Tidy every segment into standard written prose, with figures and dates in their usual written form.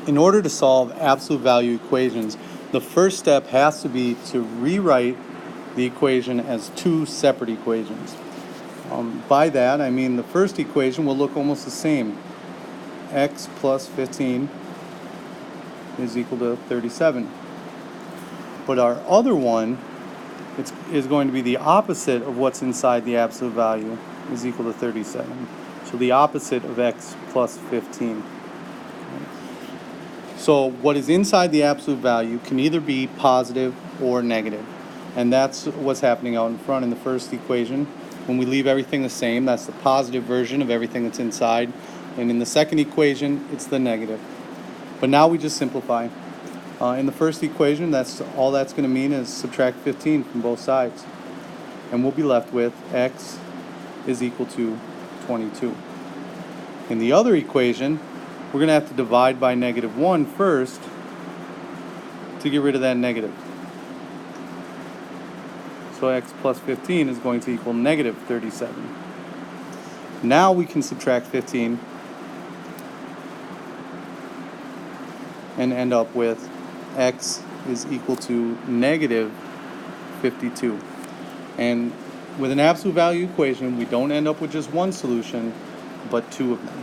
In order to solve absolute value equations, the first step has to be to rewrite the equation as two separate equations. By that, I mean the first equation will look almost the same. X plus 15 is equal to 37. But our other one is going to be the opposite of what's inside the absolute value, is equal to 37. So the opposite of x plus 15. So what is inside the absolute value can either be positive or negative. And that's what's happening out in front in the first equation. When we leave everything the same, that's the positive version of everything that's inside. And in the second equation, it's the negative. But now we just simplify. In the first equation, all that's going to mean is subtract 15 from both sides. And we'll be left with x is equal to 22. In the other equation, we're going to have to divide by -1 first to get rid of that negative. So x plus 15 is going to equal -37. Now we can subtract 15 and end up with x is equal to -52. And with an absolute value equation, we don't end up with just one solution, but two of them.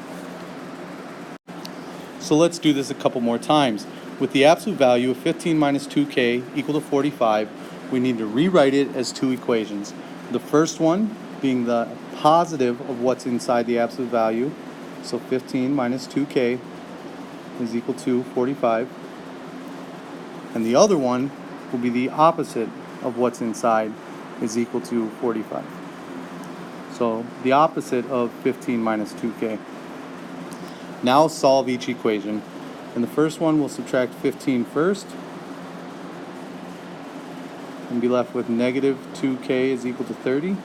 So let's do this a couple more times. With the absolute value of 15 minus 2k equal to 45, we need to rewrite it as two equations. The first one being the positive of what's inside the absolute value. So 15 minus 2k is equal to 45. And the other one will be the opposite of what's inside is equal to 45. So the opposite of 15 minus 2k. Now solve each equation. In the first one, we'll subtract 15 first and be left with -2k is equal to 30.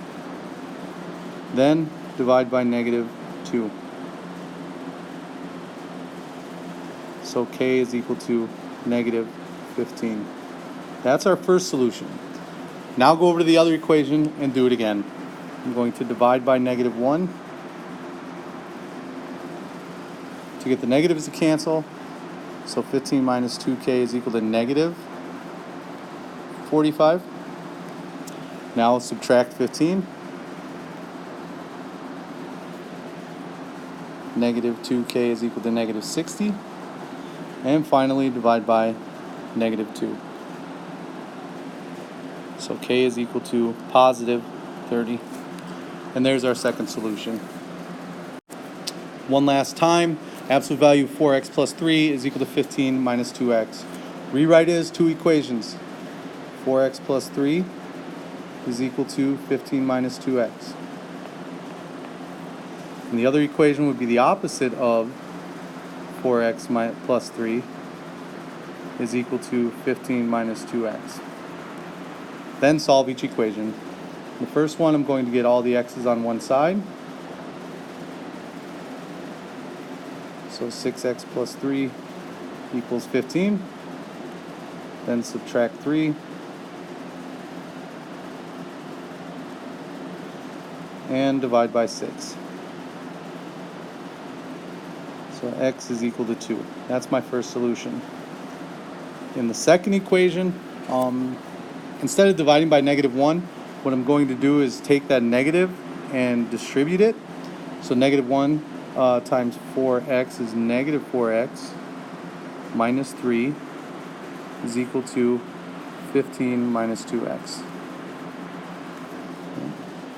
Then divide by -2. So k is equal to -15. That's our first solution. Now go over to the other equation and do it again. I'm going to divide by -1 to get the negatives to cancel. So 15 minus 2k is equal to -45. Now subtract 15. -2k is equal to -60. And finally divide by -2. So k is equal to +30. And there's our second solution. One last time, absolute value of 4x plus 3 is equal to 15 minus 2x. Rewrite it as two equations. 4x plus 3 is equal to 15 minus 2x. And the other equation would be the opposite of 4x plus 3 is equal to 15 minus 2x. Then solve each equation. The first one, I'm going to get all the x's on one side. So 6x plus 3 equals 15. Then subtract 3. And divide by 6. So x is equal to 2. That's my first solution. In the second equation, instead of dividing by -1, what I'm going to do is take that negative and distribute it. So -1 times 4x is -4x minus 3 is equal to 15 minus 2x.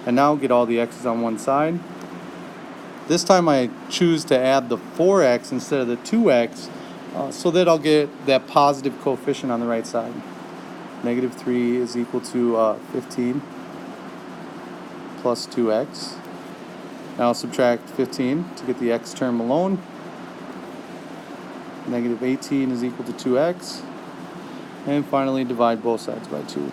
And now get all the x's on one side. This time I choose to add the 4x instead of the 2x so that I'll get that positive coefficient on the right side. -3 is equal to 15 plus 2x. Now I'll subtract 15 to get the x term alone. -18 is equal to 2x. And finally divide both sides by 2.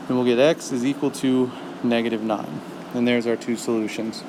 And we'll get x is equal to -9. And there's our two solutions.